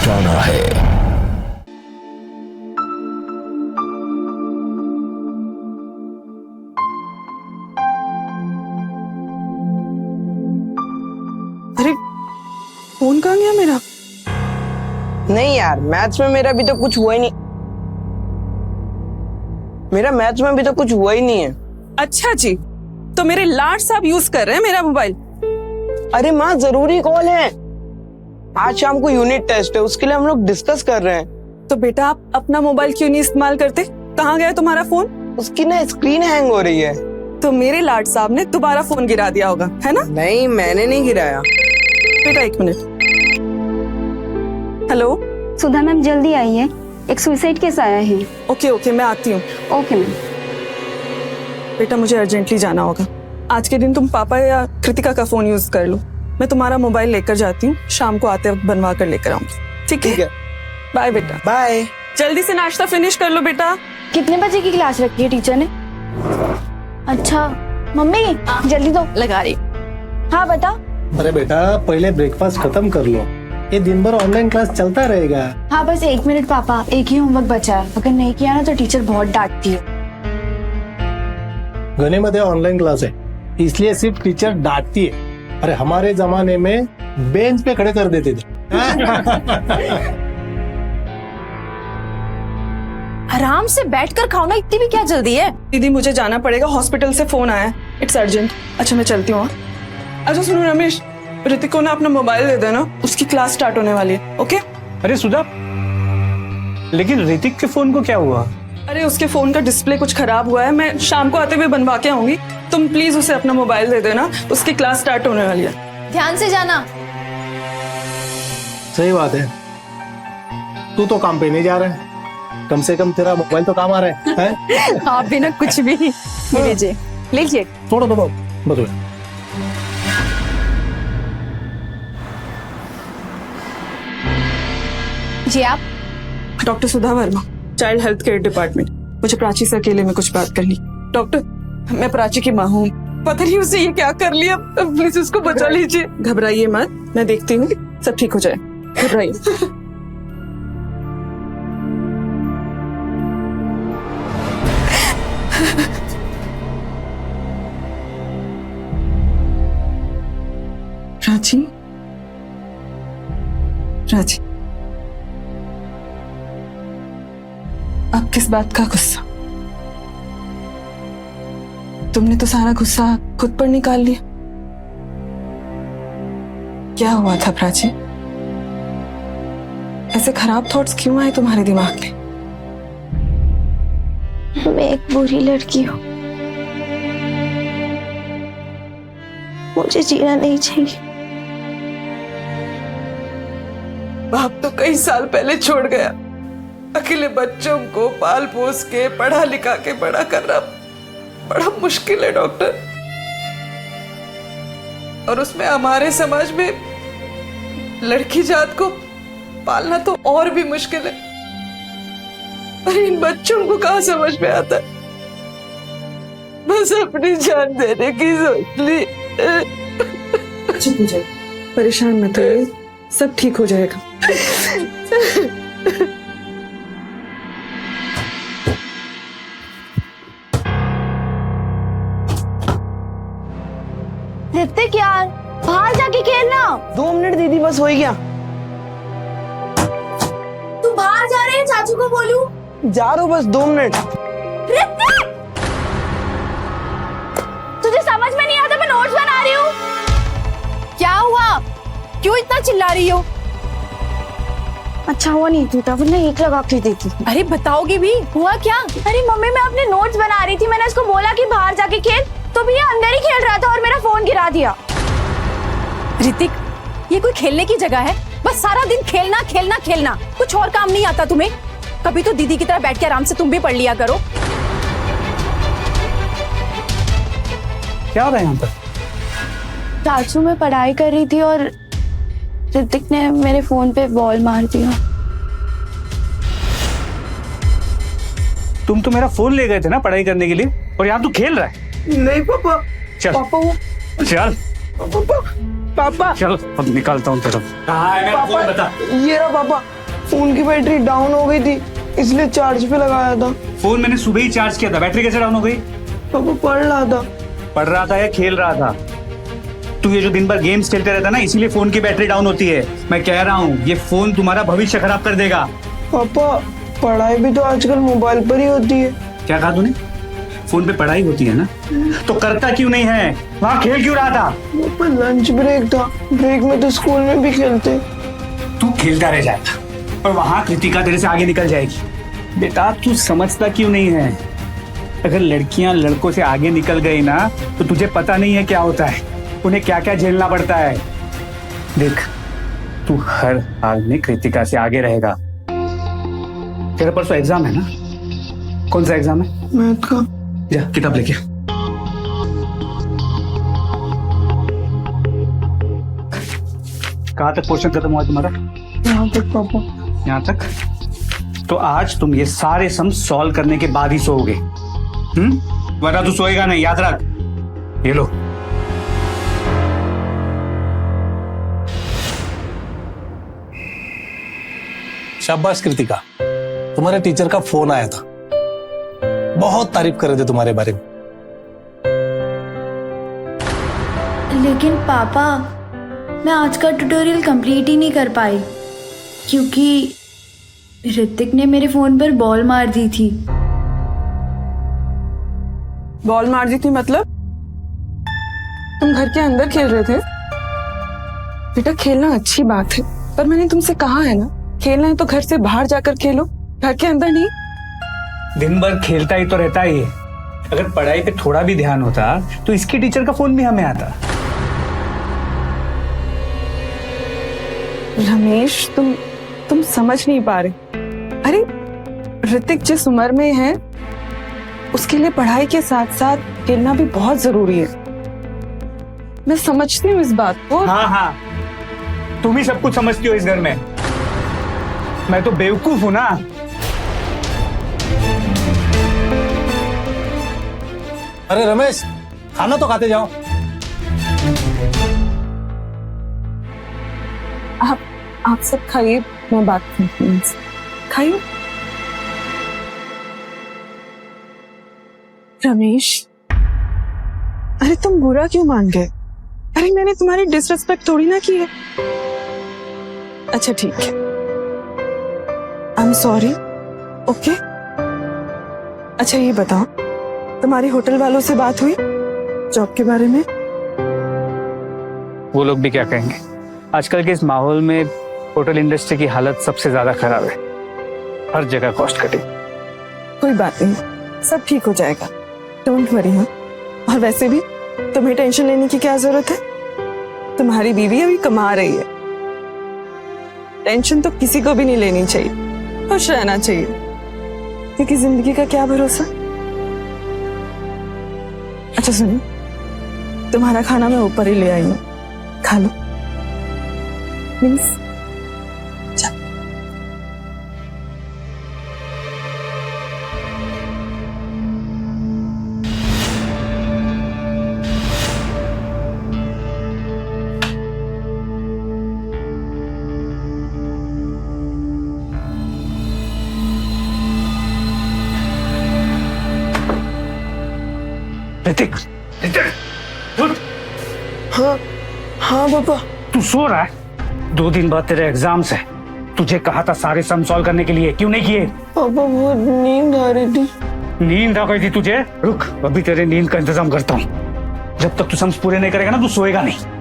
जाना है। अरे फोन कहाँ गया मेरा? नहीं यार, मैथ्स में मेरा अभी तो कुछ हुआ ही नहीं। मेरा मैथ्स में अभी तो कुछ हुआ ही नहीं है। अच्छा जी, तो मेरे लाड साहब यूज कर रहे हैं मेरा मोबाइल। अरे माँ, जरूरी कॉल है। आज शाम को यूनिट टेस्ट है, उसके लिए हम लोग डिस्कस कर रहे हैं। तो बेटा आप अपना मोबाइल क्यों नहीं इस्तेमाल करते? कहाँ गया तुम्हारा फोन? उसकी ना स्क्रीन हैंग हो रही है। तो मेरे लाड साहब ने दोबारा फोन गिरा दिया होगा, है ना? नहीं, मैंने नहीं गिराया। बेटा एक मिनट। हेलो। सुधा मैम जल्दी आइए, एक सुसाइड केस आया है। ओके ओके, मैं आती हूँ। Okay ma'am. बेटा मुझे अर्जेंटली जाना होगा। आज के दिन तुम पापा या कृतिका का फोन यूज कर लो। मैं तुम्हारा मोबाइल लेकर जाती हूँ, शाम को आते वक्त बनवा कर लेकर आऊंगी। ठीक है? बाय बेटा। बाय। जल्दी से नाश्ता फिनिश कर लो बेटा। कितने बजे की क्लास रखी है टीचर ने? अच्छा मम्मी जल्दी दो। लगा रही। हाँ बता। अरे बेटा पहले ब्रेकफास्ट खत्म कर लो, ये दिन भर ऑनलाइन क्लास चलता रहेगा। हाँ बस 1 मिनट पापा, एक ही होमवर्क बचा है, अगर नहीं किया ना तो टीचर बहुत डांटती है। गणेमध्ये ऑनलाइन क्लास है, इसलिए सिर्फ टीचर डांटती है। अरे हमारे जमाने में बेंच पे खड़े कर देते थे। आराम से बैठकर खाओ ना, इतनी भी क्या जल्दी है? दीदी मुझे जाना पड़ेगा, हॉस्पिटल से फोन आया है, इट्स अर्जेंट। अच्छा मैं चलती हूँ। अच्छा सुनो रमेश, ऋतिक को ना अपना मोबाइल दे देना, उसकी क्लास स्टार्ट होने वाली है। ओके? अरे सुधा, लेकिन ऋतिक के फोन को क्या हुआ? अरे उसके फोन का डिस्प्ले कुछ खराब हुआ है, मैं शाम को आते हुए बनवा के आऊंगी। तुम प्लीज उसे अपना मोबाइल दे देना, उसकी क्लास स्टार्ट होने वाली है। ध्यान से जाना। सही बात है, तू तो काम पे नहीं जा रहा है, कम से कम तेरा मोबाइल तो काम आ रहा है? आप भी ना कुछ भी। लीजिए लीजिए। छोड़ो दो बस। जी आप? Doctor Sudha Verma, child health care department. मुझे प्राची से अकेले में कुछ बात करनी। डॉक्टर, मैं प्राची की माँ हूँ, पता नहीं उससे ये क्या कर लिया, प्लीज उसको बचा लीजिए। घबराइए मत, मैं देखती हूँ, सब ठीक हो जाए, घबराइए। प्राची, प्राची, अब किस बात का गुस्सा? तुमने तो सारा गुस्सा खुद पर निकाल लिया। क्या हुआ था प्राची? ऐसे खराब थॉट्स क्यों आए तुम्हारे दिमाग में? मैं एक बुरी लड़की हूँ, मुझे जीना नहीं चाहिए। बाप तो कई साल पहले छोड़ गया, अकेले बच्चों को पाल पोस के पढ़ा लिखा के बड़ा करना बड़ा मुश्किल है डॉक्टर। और उसमें हमारे समाज में लड़की जात को पालना तो और भी मुश्किल है। पर इन बच्चों को कहाँ समझ में आता है, बस अपनी जान देने की सोच ली। चुप हो जाए, परेशान मत होइए, सब ठीक हो जाएगा। ऋतिक यार, बाहर जाके खेलना। 2 मिनट दीदी, बस हो ही गया। तू बाहर जा रहे हैं, चाचू को बोलूं? जा रहा हूँ, बस 2 मिनट। ऋतिक, तुझे समझ में नहीं आता, मैं नोट्स बना रही हूँ। क्या हुआ? क्यों इतना चिल्ला रही हो? अच्छा हुआ नहीं टूटा, वरना एक लगा के देती। अरे बताओगे भी, हुआ क्या? अरे मम्मी, मैं अपने नोट्स बना रही थी, मैंने उसको बोला कि बाहर जाके खेल, तो भी ये अंदर ही खेल रहा था और मेरा फोन गिरा दिया। ऋतिक, ये कोई खेलने की जगह है? बस सारा दिन खेलना खेलना खेलना, कुछ और काम नहीं आता तुम्हें? कभी तो दीदी की तरह बैठ के आराम से तुम भी पढ़ लिया करो। क्या हो रहा है यहाँ पर? चाचू, मैं पढ़ाई कर रही थी और ऋतिक ने मेरे फोन पे बॉल मार दिया। तुम तो मेरा फोन ले गए थे ना पढ़ाई करने के लिए, और यहाँ तू खेल रहा है। नहीं पापा। चल पापा वो चल पापा पापा चल, अब निकालता हूँ तेरा। पापा, ये रहा पापा। फोन की बैटरी डाउन हो गई थी, इसलिए चार्ज पे लगाया था। फोन मैंने सुबह ही चार्ज किया था, बैटरी कैसे डाउन हो गई? पापा पढ़ रहा था। पढ़ रहा था या खेल रहा था? तू ये जो दिन भर गेम्स खेलते रहता ना, इसीलिए फोन की बैटरी डाउन होती है। मैं कह रहा हूँ ये फोन तुम्हारा भविष्य खराब कर देगा। पापा पढ़ाई भी तो आजकल मोबाइल पर ही होती है। क्या कहा तूने? फोन पे पढ़ाई होती है ना, तो करता क्यों नहीं है? वहाँ खेल क्यों रहा था? पापा लंच ब्रेक था, ब्रेक में तो स्कूल में भी खेलते। तू खेलता रह जाएगा और वहां कृतिका तेरे से आगे निकल जाएगी। बेटा तू समझता क्यों नहीं है? अगर लड़कियां लड़कों से आगे निकल गई ना, तो तुझे पता नहीं है क्या होता है, उन्हें क्या क्या झेलना पड़ता है। देख तू हर हाल में कृतिका से आगे रहेगा। तेरा परसों एग्जाम है ना? कौन सा एग्जाम है? मैथ का। जा किताब लेके। कहाँ तक क्वेश्चन खत्म हुआ तुम्हारा? यहाँ तक पापा। यहाँ तक? तो आज तुम ये सारे सम सॉल्व करने के बाद ही सोओगे, वरना तू सोएगा नहीं, याद रख। ये लो। शाबाश कृतिका, तुम्हारे टीचर का फोन आया था, बहुत तारीफ कर रहे थे तुम्हारे बारे में। लेकिन पापा मैं आज का ट्यूटोरियल कंप्लीट ही नहीं कर पाई क्योंकि ऋतिक ने मेरे फोन पर बॉल मार दी थी। बॉल मार दी थी मतलब? तुम घर के अंदर खेल रहे थे? बेटा खेलना अच्छी बात है, पर मैंने तुमसे कहा है ना, खेलना है तो घर से बाहर जाकर खेलो, घर के अंदर नहीं। दिन भर खेलता ही तो रहता ही है। अगर पढ़ाई पे थोड़ा भी ध्यान होता तो इसके टीचर का फोन भी हमें आता। रमेश तुम समझ नहीं पा रहे। अरे ऋतिक जिस उम्र में है उसके लिए पढ़ाई के साथ साथ खेलना भी बहुत जरूरी है। मैं समझती हूँ इस बात को। हाँ तुम ही सब कुछ समझती हो इस घर में, मैं तो बेवकूफ हूं ना। अरे रमेश, खाना तो खाते जाओ। आप सब खाइए, मैं बात करती हूँ। खाइए। रमेश, अरे तुम बुरा क्यों मान गए? अरे मैंने तुम्हारी डिसरिस्पेक्ट थोड़ी ना की है। अच्छा ठीक है, आई एम सॉरी। ओके। अच्छा ये बताओ, तुम्हारी होटल वालों से बात हुई जॉब के बारे में? वो लोग भी क्या कहेंगे? आजकल के इस माहौल में होटल इंडस्ट्री की हालत सबसे ज्यादा खराब है, हर जगह कॉस्ट कटिंग। कोई बात नहीं, सब ठीक हो जाएगा, डोंट वरी। हाँ, और वैसे भी तुम्हें टेंशन लेने की क्या जरूरत है? तुम्हारी बीवी अभी कमा रही है, टेंशन तो किसी को भी नहीं लेनी चाहिए, खुश रहना चाहिए, क्योंकि जिंदगी का क्या भरोसा। अच्छा सुनो, तुम्हारा खाना मैं ऊपर ही ले आई हूँ, खा लो प्लीज। ऋतिक, उठ। हाँ पापा। तू सो रहा है? 2 दिन बाद तेरे एग्जाम्स है, तुझे कहा था सारे सम सॉल्व करने के लिए, क्यों नहीं किए? पापा बहुत नींद आ रही थी। नींद आ गई थी तुझे? रुक, अभी तेरे नींद का इंतजाम करता हूँ। जब तक तू सम्स पूरे नहीं करेगा ना, तू सोएगा नहीं।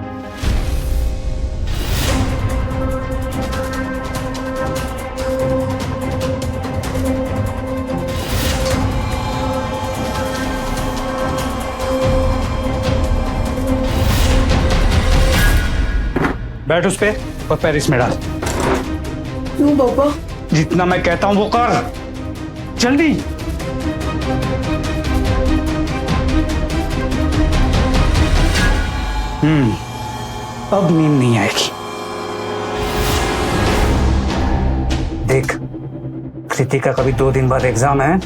बैठ उस पे और पैर इसमें डाल। क्यों पापा? जितना मैं कहता हूं वो कर, जल्दी। अब नींद नहीं आएगी। देख, कृतिका का भी 2 दिन बाद एग्जाम है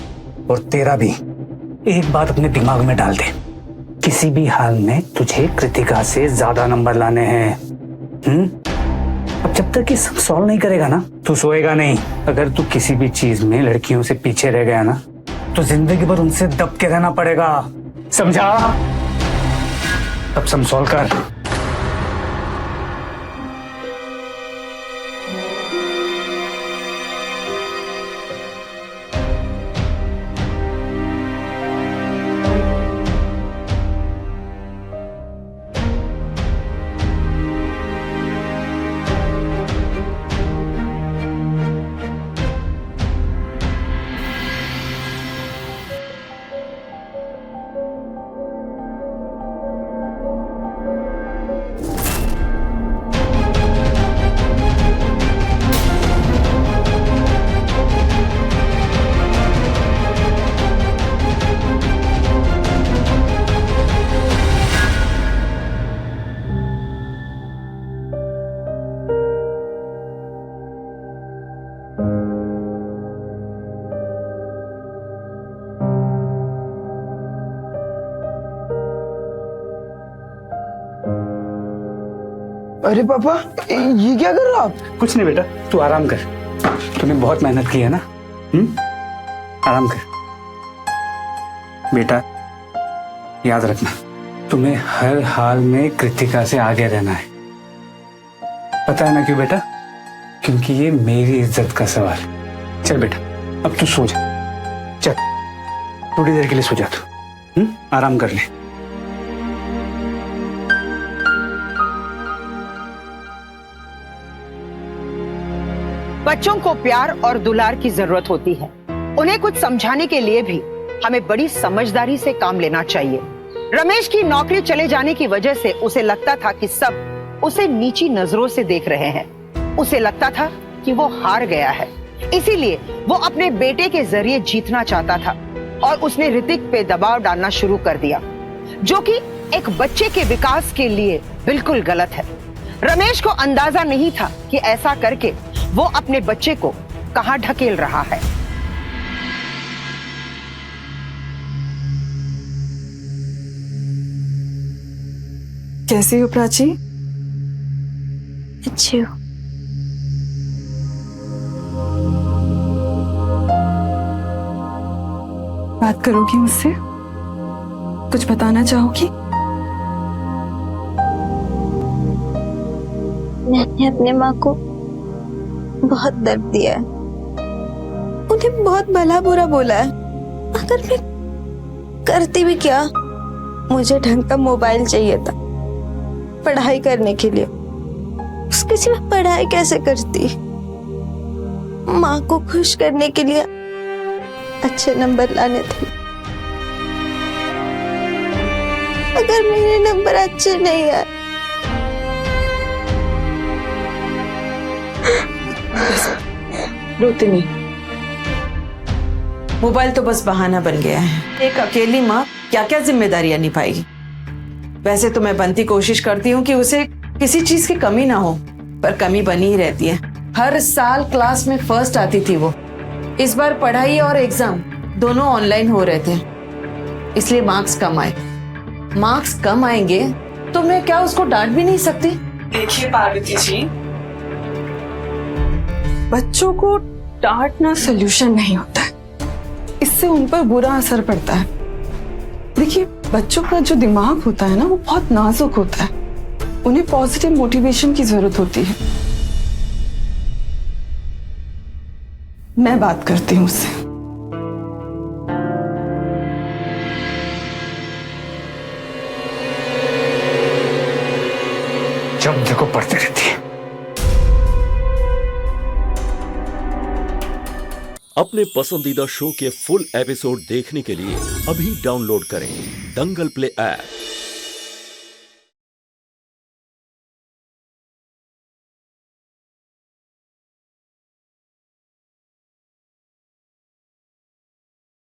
और तेरा भी। एक बात अपने दिमाग में डाल दे, किसी भी हाल में तुझे कृतिका से ज्यादा नंबर लाने हैं। अब जब जब तक ये सब सॉल्व नहीं करेगा ना, तू सोएगा नहीं। अगर तू किसी भी चीज में लड़कियों से पीछे रह गया ना, तो जिंदगी भर उनसे दब के रहना पड़ेगा, समझा? अब सब सॉल्व कर। अरे पापा, ये क्या कर रहे हो आप? कुछ नहीं बेटा, तू आराम कर। तूने बहुत मेहनत की है ना। आराम कर बेटा। याद रखना, तुम्हें हर हाल में कृतिका से आगे रहना है। पता है ना क्यों बेटा? क्योंकि ये मेरी इज्जत का सवाल है। चल बेटा, अब तू सो जा। चल थोड़ी देर के लिए सो जा तू। आराम कर ले। बच्चों को प्यार और दुलार की जरूरत होती है। उन्हें कुछ समझाने के लिए भी हमें बड़ी समझदारी से काम लेना चाहिए। रमेश की नौकरी चले जाने की वजह से उसे लगता था कि सब उसे नीची नजरों से देख रहे हैं। उसे लगता था कि वो हार गया है, इसीलिए वो अपने बेटे के जरिए जीतना चाहता था और उसने ऋतिक पे दबाव डालना शुरू कर दिया, जो कि एक बच्चे के विकास के लिए बिल्कुल गलत है। रमेश को अंदाजा नहीं था कि ऐसा करके वो अपने बच्चे को कहां ढकेल रहा है। कैसी हो प्राची? अच्छी हो। बात करोगी मुझसे? कुछ बताना चाहोगी? मैंने अपने माँ को बहुत दर्द दिया है, उन्हें बहुत भला बुरा बोला है। अगर मैं करती भी क्या, मुझे ढंग का मोबाइल चाहिए था पढ़ाई करने के लिए। उसके सिवा पढ़ाई कैसे करती? माँ को खुश करने के लिए अच्छे नंबर लाने थे। अगर मेरे नंबर अच्छे नहीं आए, रोती नहीं। मोबाइल तो बस बहाना बन गया है। एक अकेली माँ क्या क्या जिम्मेदारियां निभाएगी। वैसे तो मैं बनती कोशिश करती हूँ कि उसे किसी चीज की कमी ना हो, पर कमी बनी ही रहती है। हर साल क्लास में फर्स्ट आती थी वो। इस बार पढ़ाई और एग्जाम दोनों ऑनलाइन हो रहे थे, इसलिए मार्क्स कम आए। मार्क्स कम आएंगे तो मैं क्या उसको डांट भी नहीं सकती? देखिए पार्वती जी, बच्चों को डांटना सलूशन नहीं होता है, इससे उन पर बुरा असर पड़ता है। देखिए, बच्चों का जो दिमाग होता है ना, वो बहुत नाजुक होता है। उन्हें पॉजिटिव मोटिवेशन की जरूरत होती है। मैं बात करती हूँ उससे। जब देखो पढ़ते रहती है। अपने पसंदीदा शो के फुल एपिसोड देखने के लिए अभी डाउनलोड करें दंगल प्ले ऐप।